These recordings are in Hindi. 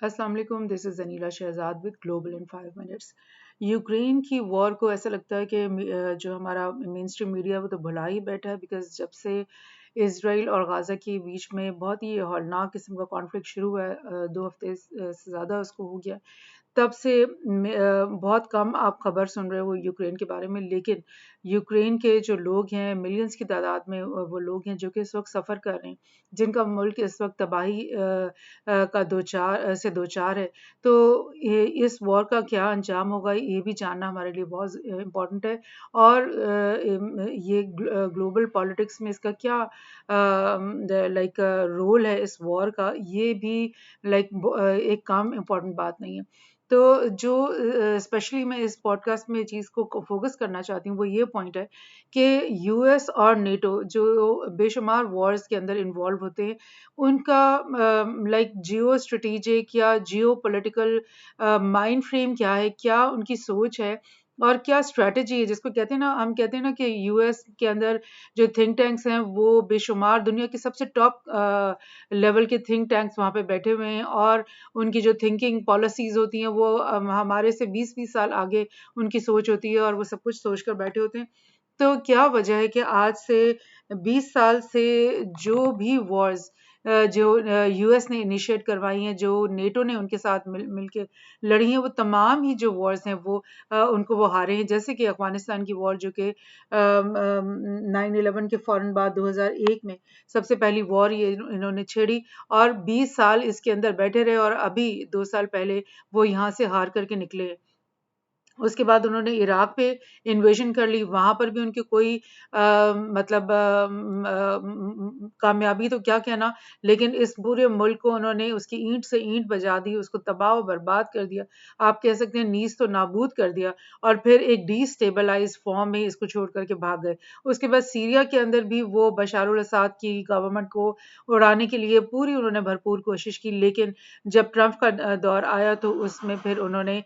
अस्सलाम वालेकुम, this is Anila Shahzad with global in 5 minutes. Ukraine की वॉर को ऐसा लगता है कि जो हमारा मेन स्ट्रीम मीडिया है वो तो भुला ही बैठा है, बिकॉज जब से इसराइल और गाज़ा के बीच में बहुत ही हौलनाक किस्म का कॉन्फ्लिक्ट शुरू हुआ है, 2 हफ्ते से ज़्यादा उसको हो गया। तब से बहुत कम आप खबर सुन रहे हो यूक्रेन के बारे में, लेकिन यूक्रेन के जो लोग हैं, मिलियंस की तादाद में वो लोग हैं जो कि इस वक्त सफ़र कर रहे हैं, जिनका मुल्क इस वक्त तबाही का दो चार है। तो इस वॉर का क्या अंजाम होगा, ये भी जानना हमारे लिए बहुत इम्पोर्टेंट है। और ये ग्लोबल पॉलिटिक्स में इसका क्या लाइक रोल है इस वॉर का, ये भी लाइक एक काम इम्पोर्टेंट बात नहीं है। तो जो स्पेशली मैं इस पॉडकास्ट में चीज़ को फोकस करना चाहती हूँ वो ये पॉइंट है कि यूएस और नेटो जो बेशुमार वॉर्स के अंदर इन्वॉल्व होते हैं, उनका लाइक जियो स्ट्रेटेजिक या जियो पॉलिटिकल माइंड फ्रेम क्या है, क्या उनकी सोच है और क्या स्ट्रैटेजी है, जिसको कहते हैं ना, हम कहते हैं ना कि यूएस के अंदर जो थिंक टैंक्स हैं वो बेशुमार दुनिया के सबसे टॉप लेवल के थिंक टैंक्स वहाँ पे बैठे हुए हैं, और उनकी जो थिंकिंग पॉलिसीज़ होती हैं वो हमारे से 20-20 साल आगे उनकी सोच होती है, और वो सब कुछ सोच कर बैठे होते हैं। तो क्या वजह है कि आज से 20 साल से जो भी वॉर्स जो यूएस ने इनिशिएट करवाई हैं, जो नेटो ने उनके साथ मिल के लड़ी हैं, वो तमाम ही जो वॉर्स हैं वो उनको वो हारे हैं। जैसे कि अफ़गानिस्तान की वॉर जो कि 9/11 के फ़ौरन बाद 2001 में सबसे पहली वॉर ये इन्होंने छेड़ी, और 20 साल इसके अंदर बैठे रहे, और अभी 2 साल पहले वो यहाँ से हार करके निकले हैं। उसके बाद उन्होंने इराक पे इन्वेजन कर ली, वहाँ पर भी उनकी कोई मतलब कामयाबी तो क्या कहना, लेकिन इस पूरे मुल्क को उन्होंने उसकी ईंट से ईंट बजा दी, उसको तबाह व बर्बाद कर दिया। आप कह सकते हैं नीज़ तो नाबूद कर दिया, और फिर एक डिस्टेबलाइज़्ड फॉर्म में इसको छोड़ कर के भाग गए। उसके बाद सीरिया के अंदर भी वो बशार अल असद की गवर्नमेंट को उड़ाने के लिए पूरी उन्होंने भरपूर कोशिश की, लेकिन जब ट्रंप का दौर आया तो उसमें फिर उन्होंने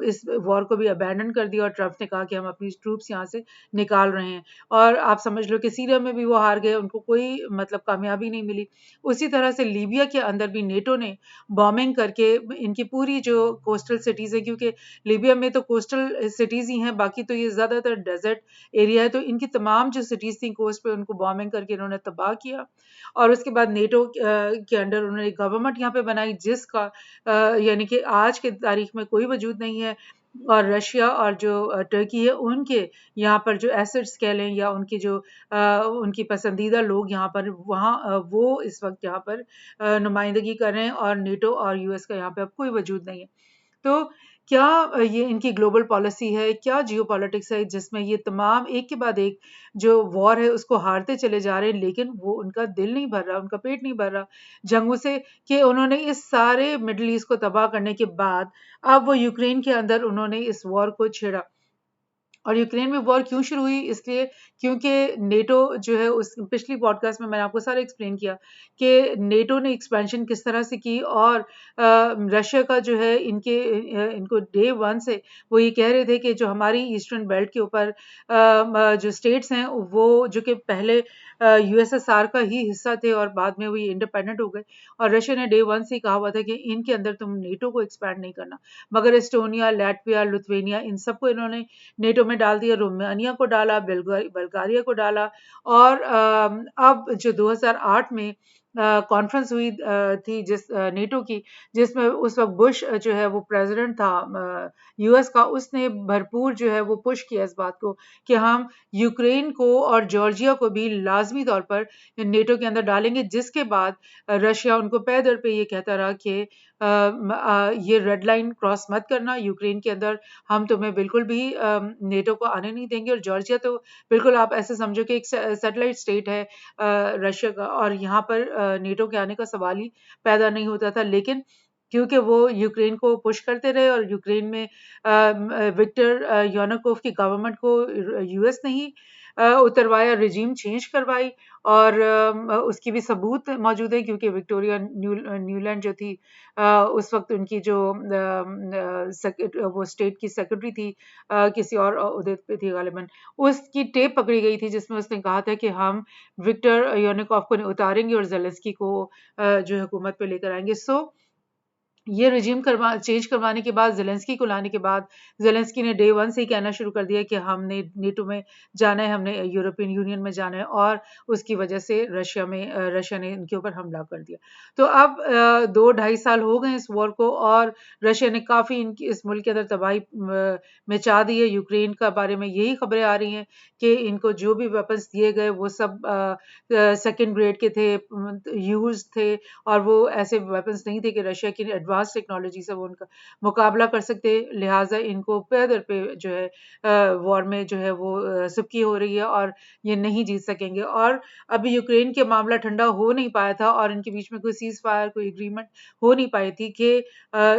इस वॉर को भी अबैंडन कर दिया, और ट्रंप ने कहा कि हम अपनी ट्रूप्स यहाँ से निकाल रहे हैं। और आप समझ लो कि सीरिया में भी वो हार गए, उनको कोई मतलब कामयाबी नहीं मिली। उसी तरह से लीबिया के अंदर भी नेटो ने बॉम्बिंग करके इनकी पूरी जो कोस्टल सिटीज़ है, क्योंकि लीबिया में तो कोस्टल सिटीज़ ही हैं, बाकी तो ये ज़्यादातर डेजर्ट एरिया है, तो इनकी तमाम जो सिटीज़ थी कोस्ट पे उनको बॉम्बिंग करके इन्होंने तबाह किया। और उसके बाद नेटो के अंडर उन्होंने गवर्नमेंट यहाँ पे बनाई, जिसका यानी कि आज की तारीख में कोई वजूद नहीं है। और रशिया और जो टर्की है, उनके यहाँ पर जो एसेट्स कह लें या उनकी जो उनकी पसंदीदा लोग यहाँ पर वहाँ वो इस वक्त यहाँ पर नुमाइंदगी कर रहे हैं, और नेटो और यूएस का यहाँ पे अब कोई वजूद नहीं है। तो क्या ये इनकी ग्लोबल पॉलिसी है, क्या जियोपॉलिटिक्स है, जिसमें ये तमाम एक के बाद एक जो वॉर है उसको हारते चले जा रहे हैं, लेकिन वो उनका दिल नहीं भर रहा, उनका पेट नहीं भर रहा जंगों से, कि उन्होंने इस सारे मिडल ईस्ट को तबाह करने के बाद अब वो यूक्रेन के अंदर उन्होंने इस वॉर को छेड़ा। और यूक्रेन में वॉर क्यों शुरू हुई, इसलिए क्योंकि नेटो जो है, उस पिछली पॉडकास्ट में मैंने आपको सारा एक्सप्लेन किया कि नेटो ने एक्सपेंशन किस तरह से की, और रशिया का जो है इनको डे वन से वो ये कह रहे थे कि जो हमारी ईस्टर्न बेल्ट के ऊपर जो स्टेट्स हैं वो जो कि पहले यूएसएसआर का ही हिस्सा थे और बाद में वो इंडिपेंडेंट हो गए, और रशिया ने डे वन से ही कहा हुआ था कि इनके अंदर तुम नेटो को एक्सपैंड नहीं करना। मगर एस्टोनिया, लातविया, लिथुआनिया, इन सबको इन्होंने नेटो में डाल दिया, रोमानिया को डाला, बल्गारिया को डाला। और अब जो 2008 में कॉन्फ्रेंस हुई थी नेटो की, जिसमें उस वक्त बुश जो है वो प्रेसिडेंट था यूएस का, उसने भरपूर जो है वो पुश किया इस बात को कि हम यूक्रेन को और जॉर्जिया को भी लाजमी तौर पर नेटो के अंदर डालेंगे, जिसके बाद रशिया उनको पै दर पे ये कहता रहा कि ये रेड लाइन क्रॉस मत करना यूक्रेन के अंदर, हम तुम्हें बिल्कुल भी नेटो को आने नहीं देंगे। और जॉर्जिया तो बिल्कुल आप ऐसे समझो कि एक सैटेलाइट स्टेट है रशिया का, और यहाँ पर नेटो के आने का सवाल ही पैदा नहीं होता था, लेकिन क्योंकि वो यूक्रेन को पुश करते रहे, और यूक्रेन में विक्टर यानुकोव की गवर्नमेंट को यूएस ने ही उतरवाया, रिजीम चेंज करवाई, और उसकी भी सबूत मौजूद है, क्योंकि विक्टोरिया न्यूलैंड जो थी उस वक्त उनकी जो वो स्टेट की सेक्रेटरी थी, किसी और उहदे पे थी गालिबन, उसकी टेप पकड़ी गई थी जिसमें उसने कहा था कि हम विक्टर यानुकोव को उतारेंगे और ज़ेलेंस्की को जो हुकूमत पे लेकर आएंगे। सो ये रिजीम चेंज करवाने के बाद, ज़ेलेंस्की को लाने के बाद, ज़ेलेंस्की ने डे 1 से ही कहना शुरू कर दिया कि हमने नेटो में जाना है, हमने यूरोपियन यूनियन में जाना है, और उसकी वजह से रशिया ने इनके ऊपर हमला कर दिया। तो अब 2 ढाई साल हो गए इस वॉर को, और रशिया ने काफ़ी इनकी इस मुल्क के अंदर तबाही मचा दी है। यूक्रेन का बारे में यही खबरें आ रही हैं कि इनको जो भी वेपन्स दिए गए वो सब सेकंड ग्रेड के थे, यूज्ड थे, और वो ऐसे वेपन्स नहीं थे कि रशिया की एडवांस टेक्नोलॉजी से वो उनका मुकाबला कर सकते। लिहाजा इनको पे दर पे जो है वॉर में जो है वो सिपकी हो रही है, और ये नहीं जीत सकेंगे। और अभी यूक्रेन के मामला ठंडा हो नहीं पाया था, और इनके बीच में कोई सीज फायर, कोई एग्रीमेंट हो नहीं पाई थी कि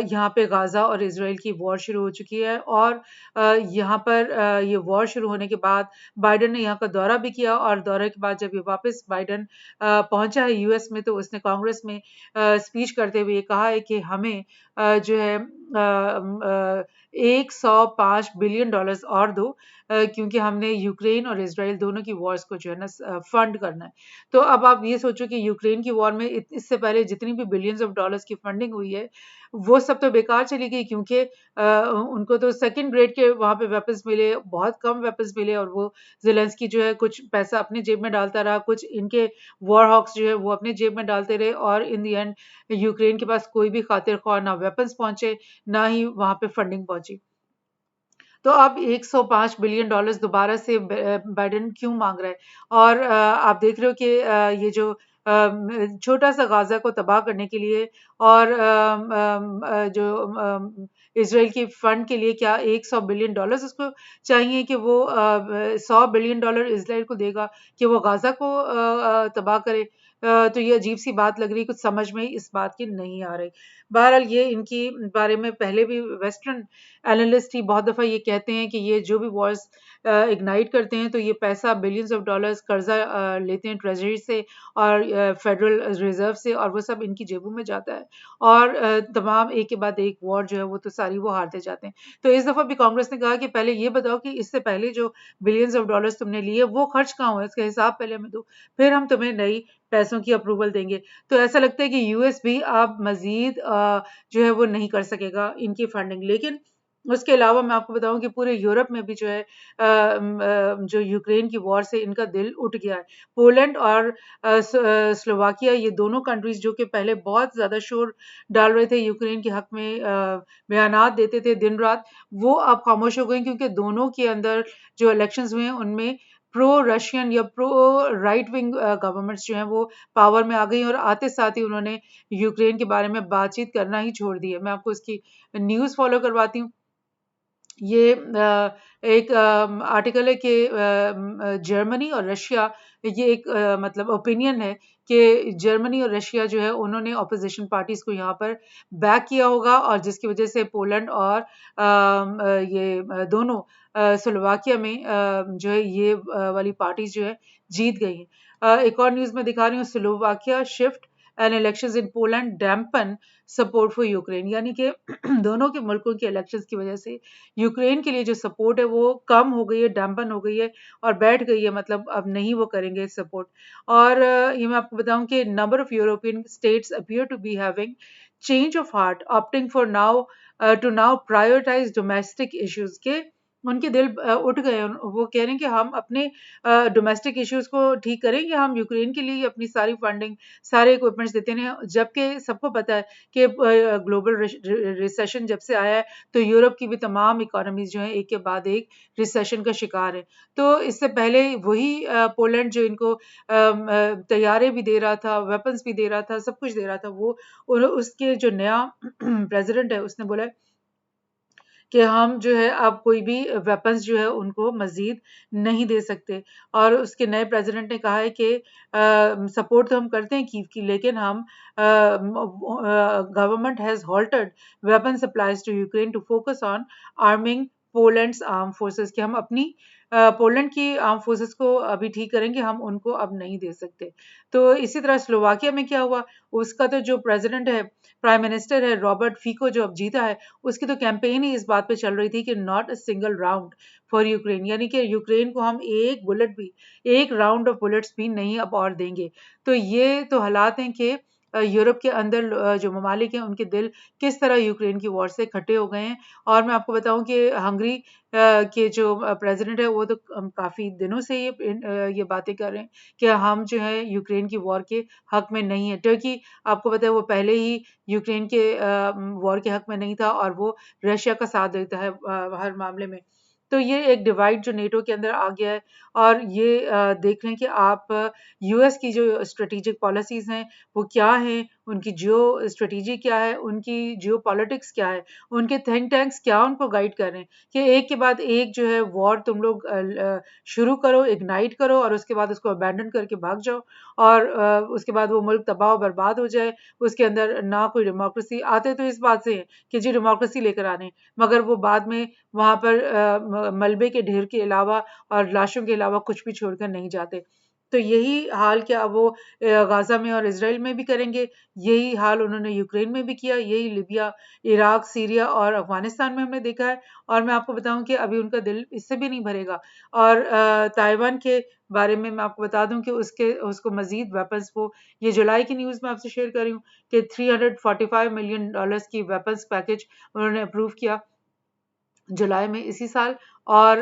यहाँ पे गाजा और इसराइल की वॉर शुरू हो चुकी है। और यहाँ पर ये वॉर शुरू होने के बाद बाइडेन ने यहाँ का दौरा भी किया, और दौरे के बाद जब ये वापस बाइडेन पहुंचा है यूएस में, तो उसने कांग्रेस में स्पीच करते हुए कहा है कि हमें जो है 105 बिलियन डॉलर्स और दो, क्योंकि हमने यूक्रेन और इसराइल दोनों की वॉर्स को जो है ना फंड करना है। तो अब आप ये सोचो कि यूक्रेन की वॉर में इससे पहले जितनी भी बिलियंस ऑफ डॉलर्स की फंडिंग हुई है, वो सब तो बेकार चली गई, क्योंकि उनको तो सेकंड ग्रेड के वहाँ पे वेपन्स मिले, बहुत कम वेपन्स मिले, और वो ज़ेलेंस्की जो है कुछ पैसा अपनी जेब में डालता रहा, कुछ इनके वॉर हॉक्स जो है वो अपनी जेब में डालते रहे, और इन द एंड यूक्रेन के पास कोई भी खातिर ख्वाह ना वेपन्स पहुंचे, ना ही वहाँ पे फंडिंग पहुंची। तो अब 105 बिलियन डॉलर्स दोबारा से बाइडेन क्यों मांग रहा है? और आप देख रहे हो कि ये जो छोटा सा गाजा को तबाह करने के लिए, और जो इसराइल की फंड के लिए, क्या 100 बिलियन डॉलर्स उसको चाहिए कि वो 100 बिलियन डॉलर इसराइल को देगा कि वो गाजा को तबाह करे? तो ये अजीब सी बात लग रही है, कुछ समझ में इस बात की नहीं आ रही। बहरहाल ये इनकी बारे में पहले भी वेस्टर्न एनालिस्ट ही बहुत दफ़ा ये कहते हैं कि ये जो भी वॉर्स इग्नाइट करते हैं, तो ये पैसा बिलियंस ऑफ डॉलर्स कर्जा लेते हैं ट्रेजरी से और फेडरल रिजर्व से, और वो सब इनकी जेबों में जाता है, और तमाम एक के बाद एक वॉर जो है वो तो सारी वो हारते जाते हैं। तो इस दफ़ा भी कांग्रेस ने कहा कि पहले ये बताओ कि इससे पहले जो बिलियंस ऑफ डॉलर्स तुमने लिए वो खर्च कहाँ हुए, इसका हिसाब पहले हमें दो, फिर हम तुम्हें नई पैसों की अप्रूवल देंगे। तो ऐसा लगता है कि यूएस भी अब मजीद जो है वो नहीं कर सकेगा इनकी फंडिंग। लेकिन उसके अलावा मैं आपको बताऊं कि पूरे यूरोप में भी जो है जो यूक्रेन की वॉर से इनका दिल उठ गया है। पोलैंड और स्लोवाकिया, ये दोनों कंट्रीज जो कि पहले बहुत ज्यादा शोर डाल रहे थे यूक्रेन के हक में, बयानात देते थे दिन रात, वो अब खामोश हो गए, क्योंकि दोनों के अंदर जो इलेक्शंस हुए हैं उनमें प्रो रशियन या प्रो राइट विंग गवर्नमेंट्स जो हैं वो पावर में आ गई, और आते साथ ही उन्होंने यूक्रेन के बारे में बातचीत करना ही छोड़ दी है। मैं आपको इसकी न्यूज़ फॉलो करवाती हूँ। ये एक आर्टिकल है कि जर्मनी और रशिया, ये एक मतलब ओपिनियन है कि जर्मनी और रशिया जो है उन्होंने ऑपोजिशन पार्टीज को यहाँ पर बैक किया होगा, और जिसकी वजह से पोलैंड और ये दोनों स्लोवाकिया में जो है ये वाली पार्टीज जो है जीत गई हैं। एक और न्यूज़ में दिखा रही हूँ, Slovakia shift and elections in Poland dampen support for Ukraine, यानी कि दोनों के मुल्कों के इलेक्शंस की वजह से यूक्रेन के लिए जो सपोर्ट है वो कम हो गई है, डैम्पन हो गई है, और बैठ गई है, मतलब अब नहीं वो करेंगे सपोर्ट। और ये मैं आपको बताऊं कि number of European states appear to be having change of heart, opting for now to now prioritize domestic issues के उनके दिल उठ गए। वो कह रहे हैं कि हम अपने डोमेस्टिक इश्यूज को ठीक करेंगे, हम यूक्रेन के लिए अपनी सारी फंडिंग, सारे इक्विपमेंट्स देते हैं, जबकि सबको पता है कि ग्लोबल रिसेशन जब से आया है तो यूरोप की भी तमाम इकोनॉमीज जो हैं एक के बाद एक रिसेशन का शिकार है। तो इससे पहले वही पोलैंड जो इनको तैयारे भी दे रहा था, वेपन्स भी दे रहा था, सब कुछ दे रहा था, वो उसके जो नया प्रेसिडेंट है उसने बोला कि हम जो है अब कोई भी वेपन्स जो है उनको मजीद नहीं दे सकते। और उसके नए प्रेसिडेंट ने कहा है कि सपोर्ट तो हम करते हैं कीव की, लेकिन हम government has halted weapon supplies to Ukraine to focus on arming Poland's arm forces, कि हम अपनी पोलैंड की आर्म फोर्सेस को अभी ठीक करेंगे, हम उनको अब नहीं दे सकते। तो इसी तरह स्लोवाकिया में क्या हुआ, उसका तो जो प्रेसिडेंट है, प्राइम मिनिस्टर है रॉबर्ट फीको, जो अब जीता है, उसकी तो कैंपेन ही इस बात पे चल रही थी कि not a single round for Ukraine, यानी कि यूक्रेन को हम एक बुलेट भी, एक राउंड ऑफ बुलेट्स भी नहीं अब और देंगे। तो ये तो हालात हैं कि यूरोप के अंदर जो ममालिक हैं उनके दिल किस तरह यूक्रेन की वॉर से खट्टे हो गए हैं। और मैं आपको बताऊं कि हंगरी के जो प्रेसिडेंट है वो तो काफ़ी दिनों से ये बातें कर रहे हैं कि हम जो है यूक्रेन की वॉर के हक में नहीं है। टर्की आपको पता है वो पहले ही यूक्रेन के वॉर के हक में नहीं था और वो रशिया का साथ देता है हर मामले में। तो ये एक डिवाइड जो नेटो के अंदर आ गया है। और ये देख लें कि आप यूएस की जो स्ट्रेटेजिक पॉलिसीज़ हैं वो क्या हैं, उनकी जियो स्ट्रेटेजी क्या है, उनकी जियो पॉलिटिक्स क्या है, उनके थिंक टैंक्स क्या उनको गाइड कर रहे हैं कि एक के बाद एक जो है वॉर तुम लोग शुरू करो, इग्नाइट करो और उसके बाद उसको अबैंडन करके भाग जाओ और उसके बाद वो मुल्क तबाह बर्बाद हो जाए। उसके अंदर ना कोई डेमोक्रेसी, आते तो इस बात से हैं कि जी डेमोक्रेसी लेकर आने, मगर वो बाद में वहाँ पर मलबे के ढेर के अलावा और लाशों के अलावा कुछ भी छोड़कर नहीं जाते। तो यही हाल क्या वो गाज़ा में और इज़राइल में भी करेंगे, यही हाल उन्होंने यूक्रेन में भी किया, यही लिबिया, इराक, सीरिया और अफ़गानिस्तान में हमने देखा है। और मैं आपको बताऊँ कि अभी उनका दिल इससे भी नहीं भरेगा। और ताइवान के बारे में मैं आपको बता दूँ कि उसको मज़ीद वेपन्स वो ये जुलाई की न्यूज़ मैं आपसे शेयर कर रही हूँ कि $345 मिलियन की वेपन्स पैकेज उन्होंने अप्रूव किया जुलाई में इसी साल। और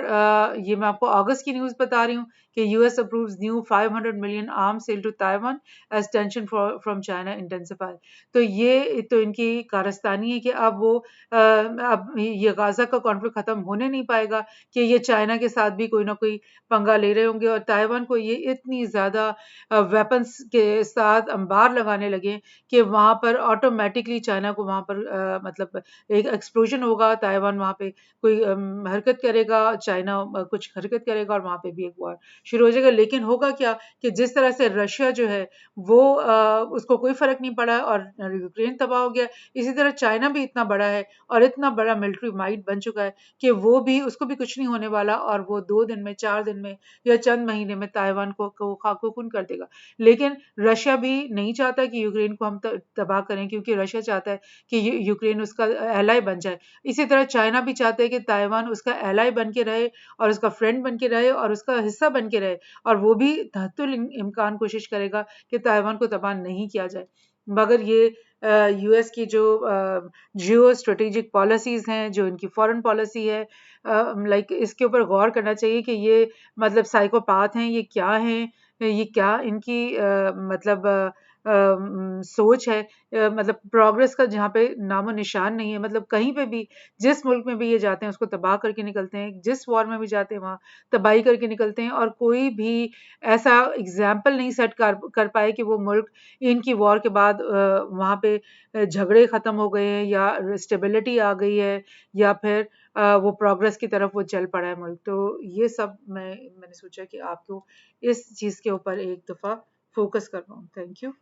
ये मैं आपको अगस्त की न्यूज़ बता रही हूँ कि US approves new 500 million arm sale to Taiwan as tension from China intensify. तो ये तो इनकी कारस्तानी है कि अब वो अब ये गाजा का कॉन्फ्लिक्ट खत्म होने नहीं पाएगा कि ये चाइना के साथ भी कोई ना कोई पंगा ले रहे होंगे और ताइवान को ये इतनी ज़्यादा वेपन्स के साथ अंबार लगाने लगे कि वहाँ पर ऑटोमेटिकली चाइना को वहाँ पर मतलब एक एक्सप्लोजन होगा, ताइवान वहाँ पे कोई हरकत करेगा, चाइना कुछ हरकत करेगा और वहाँ पे भी एक वॉर शुरू हो जाएगा। लेकिन होगा क्या कि जिस तरह से रशिया जो है वो उसको कोई फ़र्क नहीं पड़ा और यूक्रेन तबाह हो गया, इसी तरह चाइना भी इतना बड़ा है और इतना बड़ा मिलिट्री माइट बन चुका है कि वो भी उसको भी कुछ नहीं होने वाला और वो 2 दिन में, 4 दिन में या चंद महीने में ताइवान को खाको-खून कर देगा। लेकिन रशिया भी नहीं चाहता कि यूक्रेन को हम तबाह करें, क्योंकि रशिया चाहता है कि यूक्रेन उसका एलाय बन जाए। इसी तरह चाइना भी चाहते हैं कि ताइवान उसका एलाय बन के रहे और उसका फ्रेंड बन के रहे और उसका हिस्सा बन के रहे और वो भी तहत्तुल इम्कान कोशिश करेगा कि ताइवान को तबाह नहीं किया जाए। मगर ये यूएस की जो जियो स्ट्रेटेजिक पॉलिसीज़ हैं, जो इनकी फॉरेन पॉलिसी है, लाइक इसके ऊपर गौर करना चाहिए कि ये मतलब साइकोपाथ हैं, ये क्या हैं? ये क्या इनकी मतलब सोच है, मतलब प्रोग्रेस का जहाँ पे नामो निशान नहीं है। मतलब कहीं पे भी जिस मुल्क में भी ये जाते हैं उसको तबाह करके निकलते हैं, जिस वॉर में भी जाते हैं वहाँ तबाही करके निकलते हैं और कोई भी ऐसा एग्जाम्पल नहीं सेट कर पाए कि वो मुल्क इनकी वॉर के बाद वहाँ पे झगड़े ख़त्म हो गए हैं या स्टेबिलिटी आ गई है या फिर वो प्रोग्रेस की तरफ वो चल पड़ा है मुल्क। तो ये सब मैंने सोचा कि आपको इस चीज़ के ऊपर एक दफ़ा फोकस कर पाऊँ। Thank you.